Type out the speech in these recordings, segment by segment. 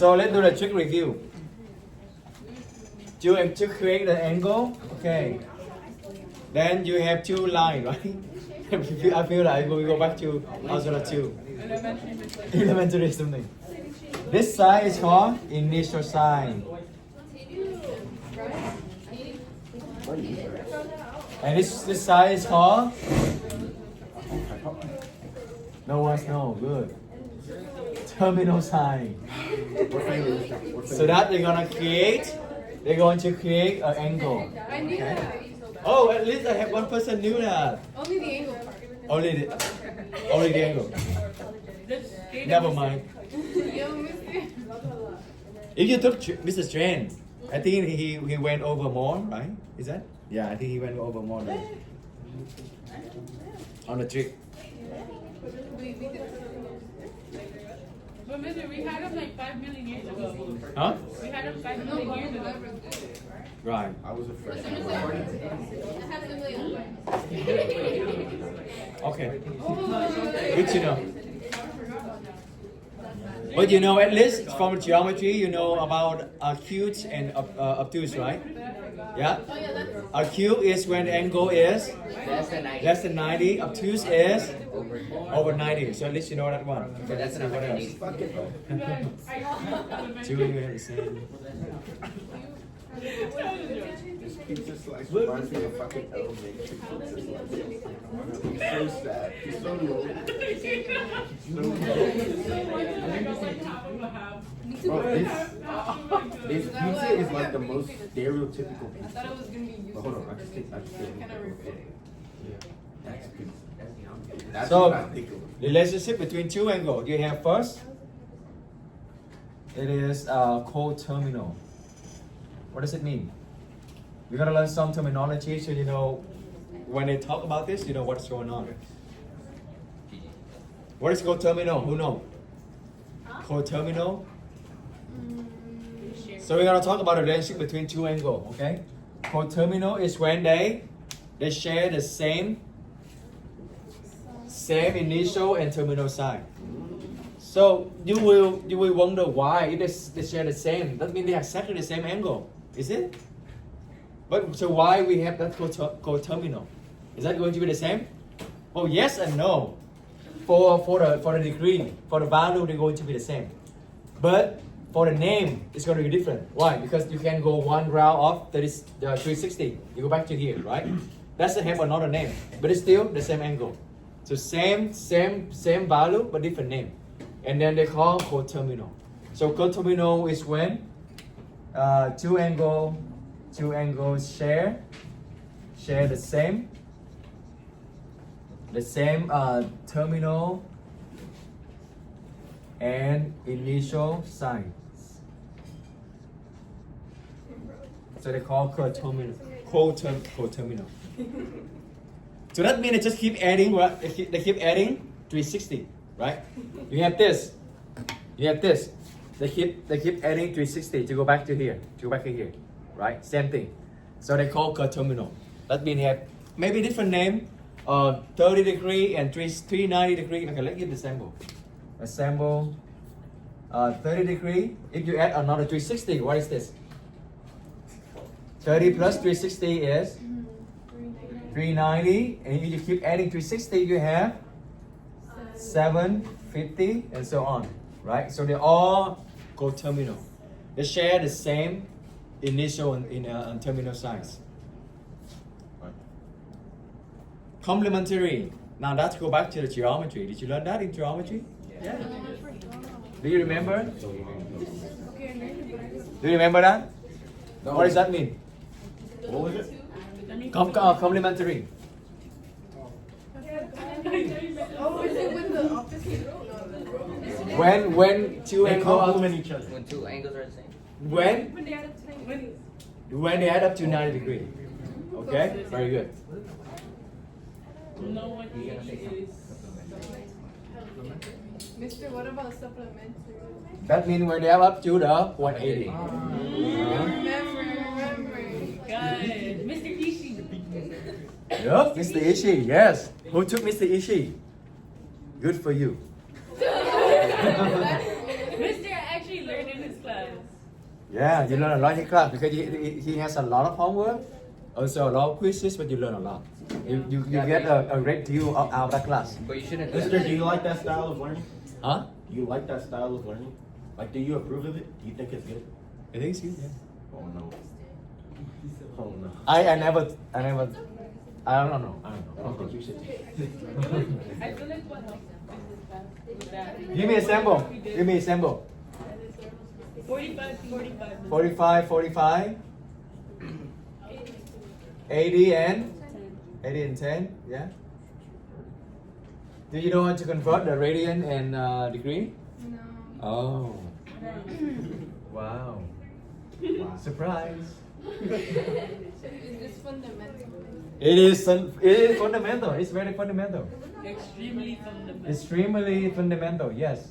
So let's do the trick review. To create the angle, okay. Then you have two lines, right? I feel like we go back to algebra 2. Elementary something. This side is called initial sine. And this side is called? No one's know. Good. Terminal sine. So that they're going to create an angle. Okay. Oh, at least I have one person knew that. Only the angle part. Only the angle. Never mind. If you took Mr. Strand, I think he went over more, right? Is that? Yeah, I think he went over more than on the trick. But Mr. we had him like 5 million years ago. Huh? We had him 5 million years ago. Right. I was a freshman. Okay. Good to know. But you know, at least from geometry, you know about acute and obtuse, right? Yeah? Acute is when the angle is less than 90. Obtuse is over 90. So at least you know that one. Okay, that's what else. Doing the same. Pizza slice reminds me of fucking elementary pizza slice. He's so sad. He's so low. Bro, this pizza is like the most stereotypical pizza. I thought it was gonna be useful. But hold on, I just think Kind of regret. that's pizza. That's So, what I think of. relationship between two angles. You have first, it is coterminal. What does it mean? We're gonna learn some terminology so you know when they talk about this, you know what's going on. What is coterminal? Who know? Coterminal. So we're gonna talk about the relationship between two angles, okay? Coterminal is when they share the same initial and terminal side. So you will wonder why if they share the same. That means they have exactly the same angle, is it? But so why we have that coterminal? Is that going to be the same? Oh yes and no. For the degree, for the value, they're going to be the same. But for the name, it's going to be different. Why? Because you can go one round of 360. You go back to here, right? That's have another name, but it's still the same angle. So same value, but different name. And then they call coterminal. So coterminal is when two angles share the same terminal and initial signs. So they call coterminal. So that means they just keep adding what? They keep adding 360, right? You have this. They keep adding 360 to go back to here, right? Same thing. So they call coterminal. That means they have maybe different name, 30 degree and 390 degree. Okay, let's give the sample. A sample, 30 degree. If you add another 360, what is this? 30 plus 360 is 390, and if you keep adding 360, you have 750 and so on, right? So they're all coterminal. They share the same initial and terminal size. Right. Complementary. Now let's go back to the geometry. Did you learn that in geometry? Yeah. Do you remember? Do you remember that? No. What does that mean? What was it? Complementary. Oh, is it with the opposite? When two They angles complement each other. When two angles are the same. when When they add up to 90. they add up to 90 degrees. Okay, very good. No one is. Mr. What about supplementary? That means when they add up to the 180. Remember. Good. Mr. Ishii. Yup, Mr. Ishii, yes. Who took Mr. Ishii? Good for you. Mr. actually learned in his class. Yeah, you learn a lot in class because he has a lot of homework, also a lot of quizzes, but you learn a lot. You get a great deal out of that class. But you shouldn't. Mister, do you like that style of learning? Huh? Do you like that style of learning? Like, do you approve of it? Do you think it's good? I think so, yeah. Oh no. Oh no. I never, I don't know. I don't know. I don't think you should. I feel like what helps business class with that. Give me a sample. Give me a sample. 45, 45. 45, 45. 80 and 80 and 10. Yeah. Do you know how to convert the radian and degree? No. Oh. Wow. Surprise. It's just fundamental. It is fundamental. It's very fundamental. Extremely fundamental. Extremely fundamental. Yes.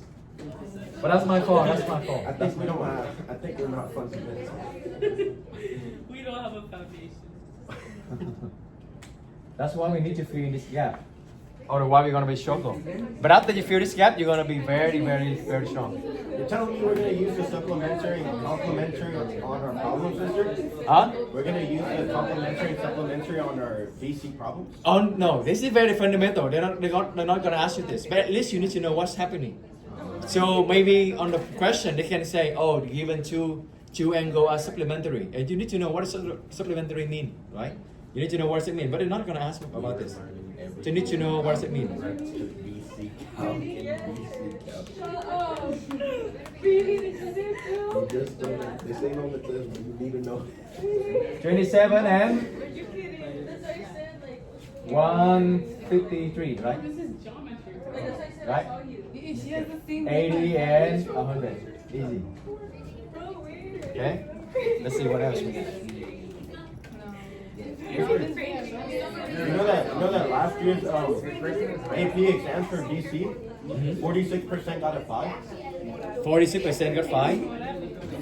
But that's my fault. That's my fault. I think we don't have. I think we're not fundamental. We don't have a foundation. That's why we need to fill this gap. Otherwise, we're gonna be struggle. But after you fill this gap, you're gonna be very, very, very strong. You're telling me we're gonna use the supplementary and complementary on our problems, sister? Huh? We're gonna use the complementary and supplementary on our BC problems? Oh no, this is very fundamental. They're not gonna ask you this, but at least you need to know what's happening. So maybe on the question they can say, oh, given two angle are supplementary, and you need to know what does supplementary mean, right? You need to know what does it mean, but they're not gonna ask about this. So you need to know what does it mean. BC calc and BC calc. Really? This is it too? You just don't. This ain't on the test, but you need to know. 27 and Are you kidding? That's what I said. Like, 153, right? This is geometry. like that's what I said. Right? I saw you. She has the same. 80 and 100. Easy. Bro, weird. Okay? Let's see what else we got. You know that last year's AP exams for DC, 46% got a 5. 46% got 5?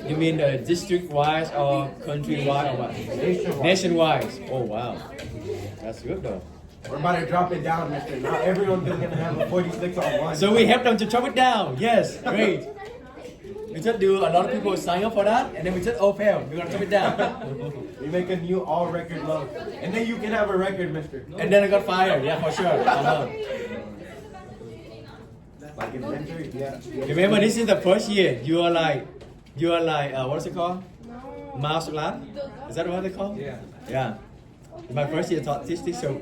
You mean district-wise or country-wide or what? Nationwide. Oh wow. That's good though. We're about to drop it down, mister. Not everyone's gonna have a 46 on one. So we help them to drop it down. Yes, great. We just do a lot of people sign up for that, and then we just open. We're gonna drop it down. We make a new all record low. And then you can have a record, mister. And then I got fired. Yeah, for sure. I know. Like inventory, yeah. Remember, this is the first year. You are like, what's it called? Mouse lab? Is that what they call? Yeah. Yeah. My first year taught teach this, so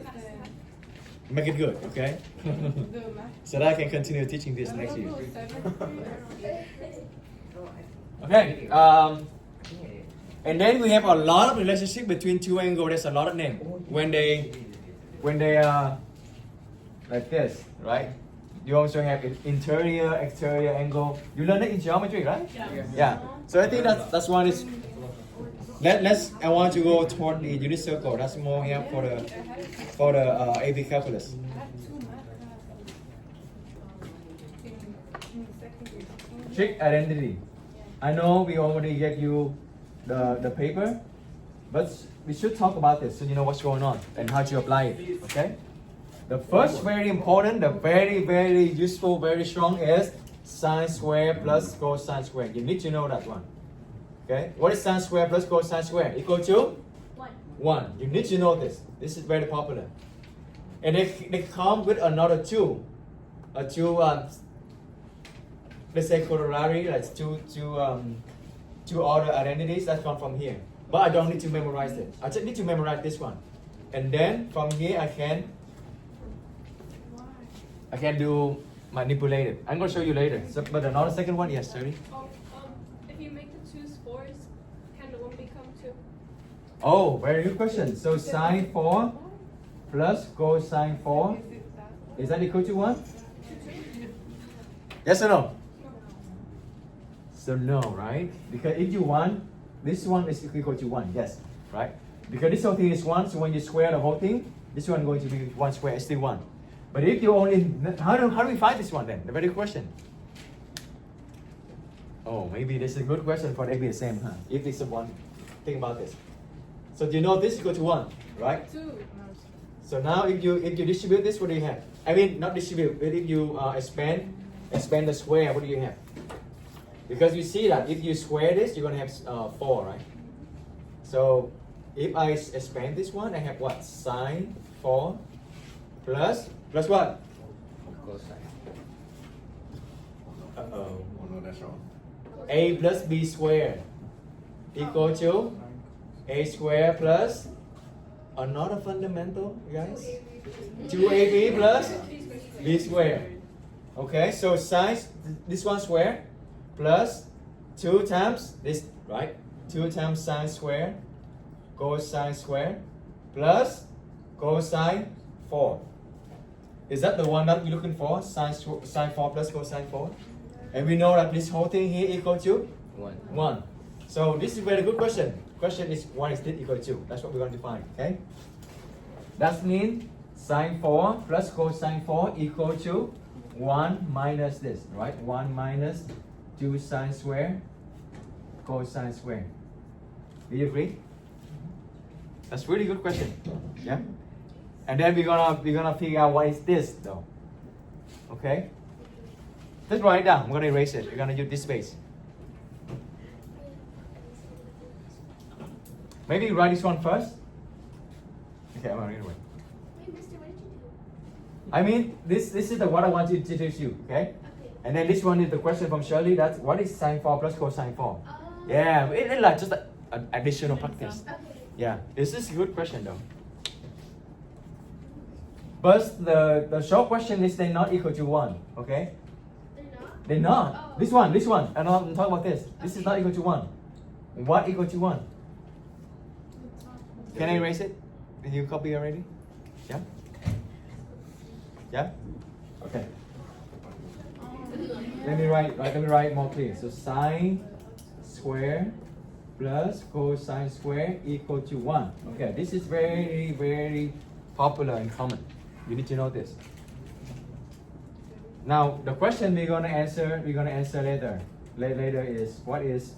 make it good, okay? So that I can continue teaching this next year. Okay. And then we have a lot of relationship between two angles. There's a lot of name when they are like this, right? You also have interior, exterior angle. You learn it in geometry, right? Yeah. So I think that's one is. I want to go toward the unit circle. That's more here for the AP calculus. Trig identity. I know we already gave you the paper, but we should talk about this so you know what's going on and how to apply it. Okay. The first very important, the very, very useful, very strong is sine square plus cosine square. You need to know that one. Okay, what is sine square plus cosine square? Equal to? 1. You need to know this. This is very popular. And they come with another two. Let's say corollary, like two other identities that come from here. But I don't need to memorize it. I just need to memorize this one. And then from here I can do manipulate it. I'm gonna show you later. So, but another second one, yes, sorry. If you make the 2's 4's, can the 1 become 2? Oh, very good question. So sine 4 plus cosine 4, is that equal to 1? Yes or no? So no, right? Because if you want, this one is equal to 1, yes, right? Because this whole thing is 1, so when you square the whole thing, this one is going to be 1 square, it's still 1. But if you only, how do we find this one then? The very good question. Oh, maybe this is a good question for the same, huh? If it's a 1, think about this. So do you know this is equal to 1, right? 2. So now if you distribute this, what do you have? I mean, not distribute, but if you expand the square, what do you have? Because you see that if you square this, you're gonna have 4, right? So if I expand this one, I have what? Sine 4 plus what? Uh-oh. Oh no, that's wrong. A plus B squared equal to A squared plus another fundamental, guys. 2AB plus B squared. Okay, so sine this one square plus 2 times this, right? 2 times sine square cosine square plus cosine 4. Is that the one that we're looking for? Sine 4 plus cosine 4? And we know that this whole thing here equal to 1. So this is a very good question. Question is what is this equal to? That's what we're going to find. Okay? That means sine 4 plus cosine 4 equal to 1 minus this, right? 1 minus 2 sine square cosine square. Do you agree? That's really good question. Yeah? And then we're gonna figure out what is this though. Okay? Just write it down. I'm gonna erase it. We're gonna use this space. Maybe write this one first. Okay, I'm gonna read it away. Wait, Mister, what did you do? I mean, this is the what I want you to teach you, okay? And then this one is the question from Shirley. That's what is sine 4 plus cosine 4? Yeah, it's like just an additional practice. Okay. Yeah, this is a good question though. But the short question is they're not equal to 1, okay? They're not? They're not. Oh. This one. I'm talking about this. This is not equal to 1. What equal to 1? Can I erase it? Did you copy already? Yeah? Yeah? Okay. Let me write more clear. So sine square plus cosine square equal to 1. Okay, this is very, very popular and common. You need to know this. Now the question we're gonna answer later. Later is what is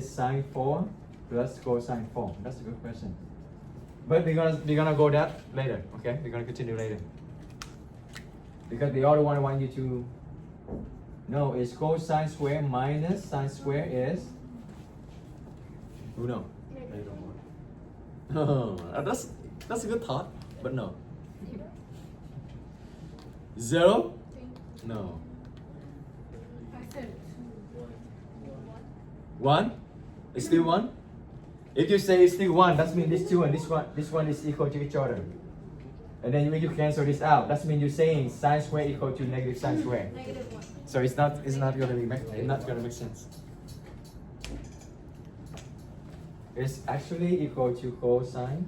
sine 4 plus cosine 4? That's a good question. But we're gonna go that later. Okay, we're gonna continue later. Because the other one I want you to know is cosine square minus sine square is. Who know? Oh, that's a good thought, but no. 0? No. I said 1? It's still 1? If you say it's still 1, that means this 2 and this one is equal to each other. And then when you cancel this out, that means you're saying sine square equal to negative sine square. -1. So it's not gonna make sense. It's actually equal to cosine.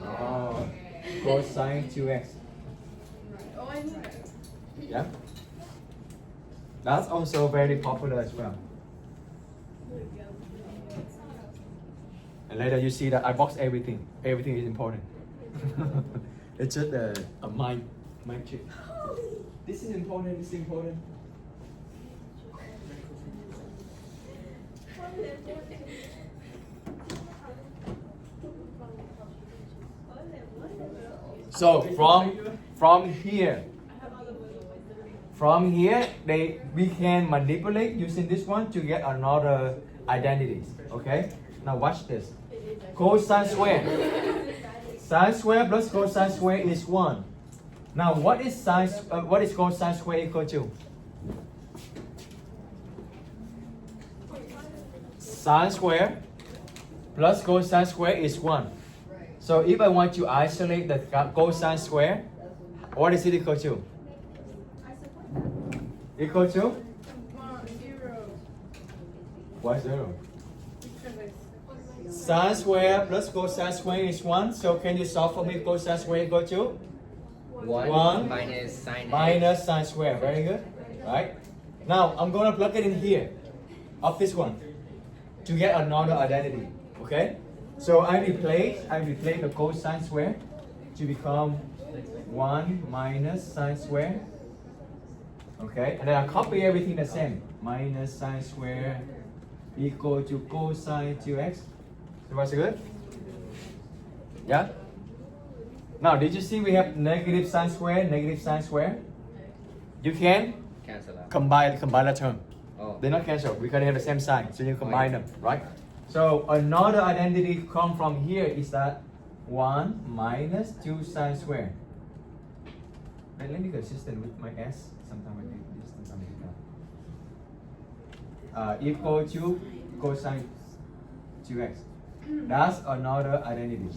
Oh, cosine 2x. Oh, I knew that. Yeah. That's also very popular as well. And later you see that I box everything. Everything is important. It's just a mind trick. This is important. This is important. So from here, we can manipulate using this one to get another identities. Okay. Now watch this. Cosine square. Sine square plus cosine square is 1. Now what is cosine square equal to? Sine square plus cosine square is 1. So if I want to isolate the cosine square, what is it equal to? Equal to? 0. Why 0? Because it's Sine square plus cosine square is 1. So can you solve for me cosine square equal to? 1 minus sine square. Very good. Right? Now I'm going to plug it in here of this one to get another identity. Okay? So I replace the cosine square to become 1 minus sine square. Okay? And then I copy everything the same. Minus sine square equal to cosine 2x. So what's good? Yeah? Now, did you see we have negative sine square, negative sine square? You can Cancel out. combine the term. Oh. They're not cancel because they have the same sign, so you combine them, right? So another identity come from here is that 1 minus 2 sine square. Let me go consistent with my s. Sometimes I do this, sometimes I do that. Equal to cosine 2x. That's another identity.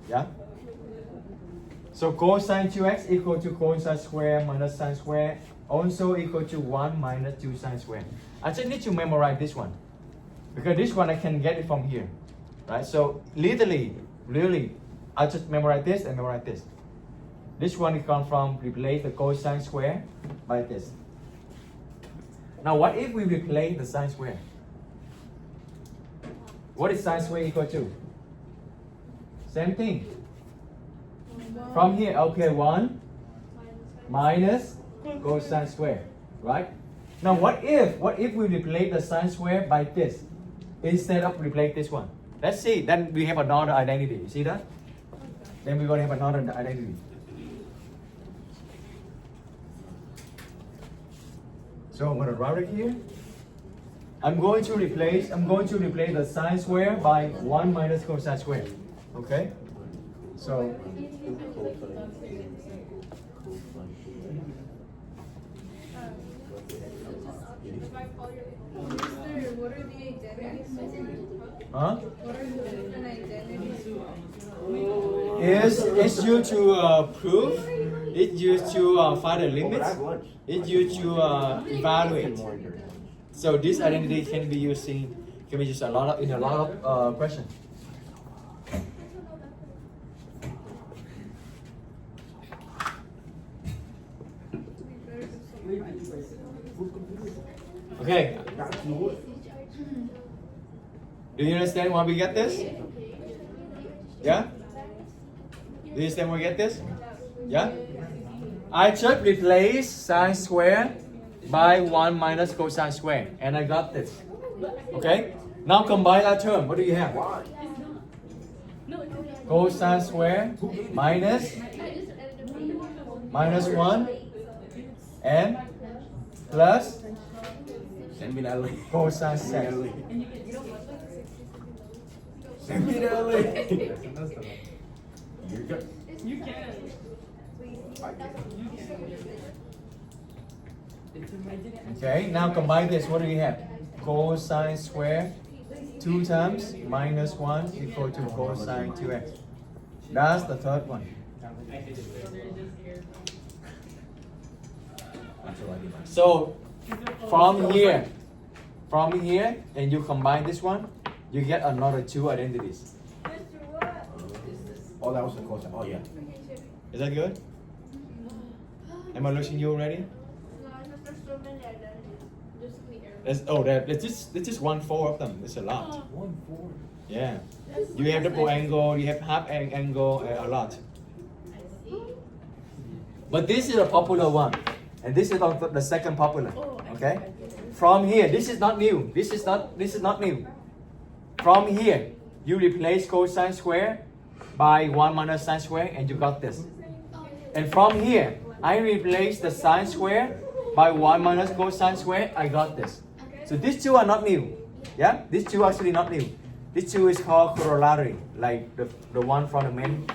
Yeah? So cosine 2x equal to cosine square minus sine square, also equal to 1 minus 2 sine square. I just need to memorize this one, because this one I can get it from here, right? So literally, really, I just memorize this and memorize this. This one it comes from replace the cosine square by this. Now what if we replace the sine square? What is sine square equal to? Same thing. From here, okay, 1 minus cosine square, right? Now what if we replace the sine square by this instead of replace this one? Let's see, then we have another identity. You see that? Then we're going to have another identity. So I'm going to write it here. I'm going to replace the sine square by 1 minus cosine square. Okay? So Mister, what are the identities? huh? What are the different identities? It's used to prove. It's used to find the limits. It's used to evaluate. So this identity can be used in a lot of questions. Okay. Do you understand why we get this? Yeah? Do you understand why we get this? Yeah? I just replace sine square by 1 minus cosine square, and I got this. Okay? Now combine that term. What do you have? Cosine square minus 1 and plus cosine sec. You can. Okay, now combine this. What do you have? Cosine square 2 times minus 1 equal to cosine 2x. That's the third one. So from here, and you combine this one, you get another 2 identities. Oh, that was the cosine. Oh, yeah. Is that good? Am I losing you already? No, it's just so many identities. Just the error. There's just 1/4 of them. It's a lot. 1/4. Yeah. You have double angle. You have half angle. A lot. But this is a popular one, and this is the second popular. Okay. From here, this is not new. This is not new. From here, you replace cosine square by 1 minus sine square, and you got this. And from here, I replace the sine square by 1 minus cosine square. I got this. So these two are not new. Yeah, these two are actually not new. These two is called corollary, like the one from the main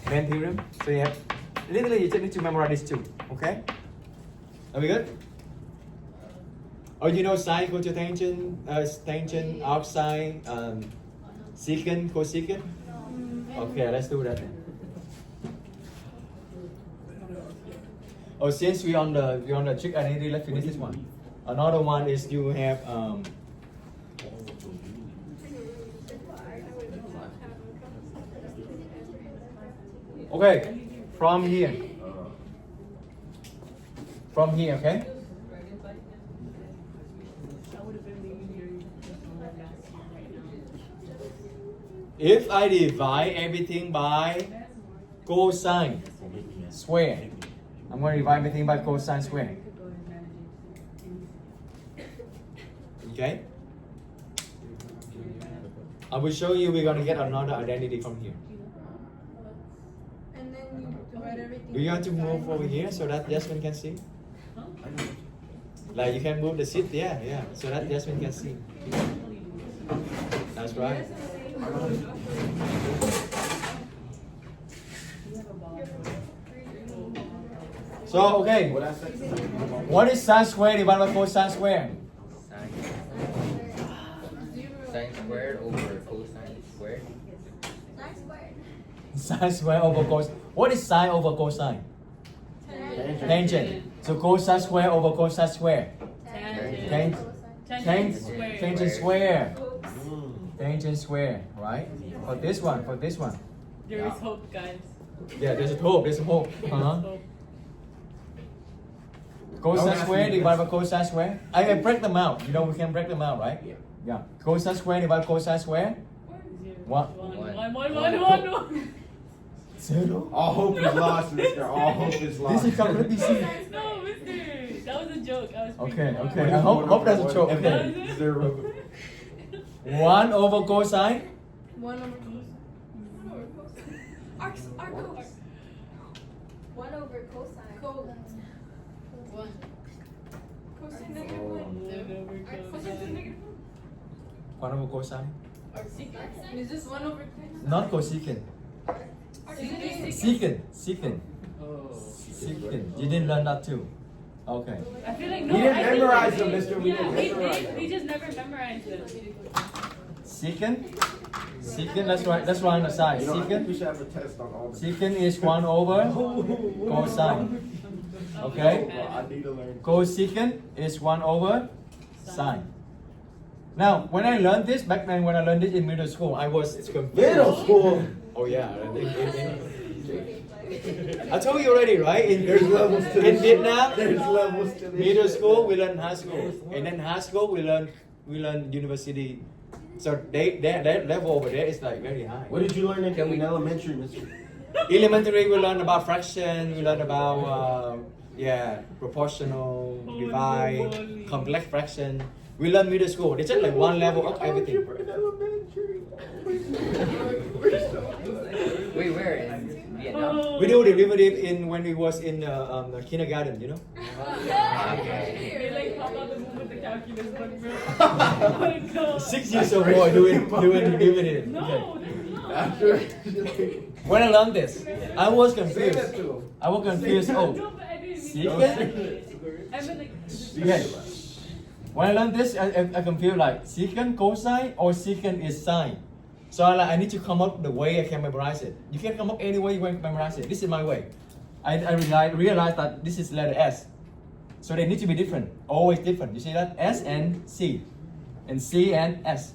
theorem. So you have literally you just need to memorize these two. Okay? Are we good? Oh, you know sine equal to tangent, tangent outside, secant, cosecant. Okay, let's do that then. Oh, since we're on the trig identity, let's finish this one. Another one is you have okay, from here, okay. If I divide everything by cosine square, I'm going to divide everything by cosine square. Okay? I will show you we're going to get another identity from here. And then you divide everything. We have to move over here so that Jasmine can see. I know. Like you can move the seat, yeah. So that Jasmine can see. That's right. So okay, What I said. what is sine square divided by cosine square? Sine squared over cosine squared. Sine squared. Sine square over cosine. What is sine over cosine? Tangent. So cosine square over cosine square. Tangent. Tangent square. Tangent square. Tangent square, right? For this one, There is hope, guys. Yeah, there's a hope. Hope. Cosine Don't ask square me divided by cosine square. I break them out. You know we can break them out, right? Yeah. Cosine square divided by cosine square. What? One. Zero. All hope is lost, mister. All hope is lost. This is calculated easy. No, mister. That was a joke. I was Okay. freaking out. I hope that's a joke. Okay. Zero. 1 over cosine. 1 over cosine. 1 over cosine. Our cos. 1 over cosine. One. Cosine negative 1. Cosine negative 1 over cosine. 1. Is this 1 over 10? Not cosecant. Secant. Secant. You didn't learn that too. Okay. I feel like We no. didn't I think memorize them, mister. We Yeah, didn't we memorize did. them. We just never memorized them. Secant. Secant. Let's write on the side. You know, I think we Secant. should have a test on all the. Secant is 1 over cosine. Okay. Well, I need to learn. Cosecant is 1 over sine. Now, when I learned this back then, when I learned it in middle school, I was confused. Middle school. Oh yeah. I told you already, right? There's levels to in this. Vietnam, There's levels to this. middle school we learn high school, and then high school we learn university. So that level over there is like very high. What did you learn in elementary, mister? Elementary we learn about fraction, we learn about proportional, divide, complex fraction. We learn middle school. It's just like one level of everything. In elementary. Wait, where? In Vietnam? We do derivative in when we was in kindergarten, you know. They like pop out the move with the calculus book, bro. Oh my god. 6 years old boy doing derivative. No, Okay. that's not. After. When I learned this, I was Say that confused. to him. I was confused. Oh, No, but I didn't mean secant. I meant like. Okay. When I learned this, I confused like secant cosine or secant is sine. So I need to come up the way I can memorize it. You can come up any way you want to memorize it. This is my way. I realized that this is letter S. So they need to be different. Always different. You see that? S and C. And C and S.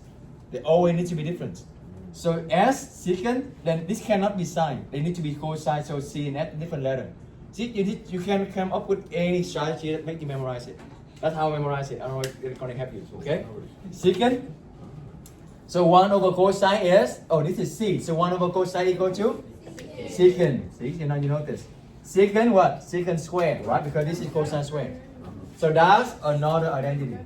They always need to be different. So S, secant, then this cannot be sine. They need to be cosine, so C and S, different letter. See, you can come up with any strategy that make you memorize it. That's how I memorize it. I don't know if it's going to help you. Okay? Secant. So 1 over cosine is, this is C. So 1 over cosine equal to? Secant. See, you know this. Secant what? Secant square, right? Because this is cosine square. So that's another identity.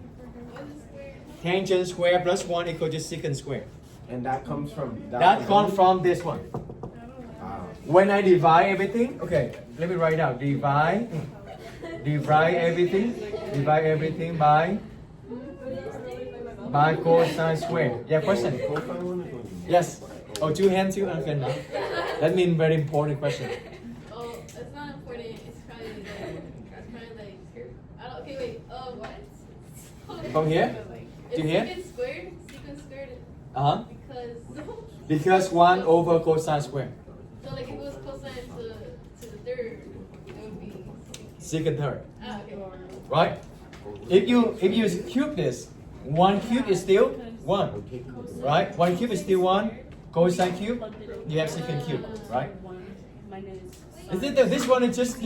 Tangent square plus 1 equal to secant square. And that comes from. That comes from this one. When I divide everything, okay, let me write down. Divide everything by cosine square. Yeah, question. Yes. Oh, 2 hands, 2 hands now. That means very important question. Oh, it's not important. It's probably like. I don't. Okay, wait. What? From here? It's To here? secant squared. Uh-huh. Because. Because 1 over cosine square. So like if it was cosine to the third, it would be. Secant third. Okay. Right? If you cube this, 1 cube is still 1. Right? 1 cube is still 1. Cosine cube, you have secant cube, right? Is it that this one is just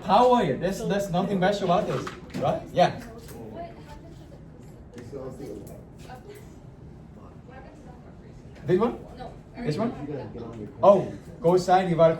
power it? There's nothing special about this, right? Yeah. This one? No. This one? Oh, cosine divided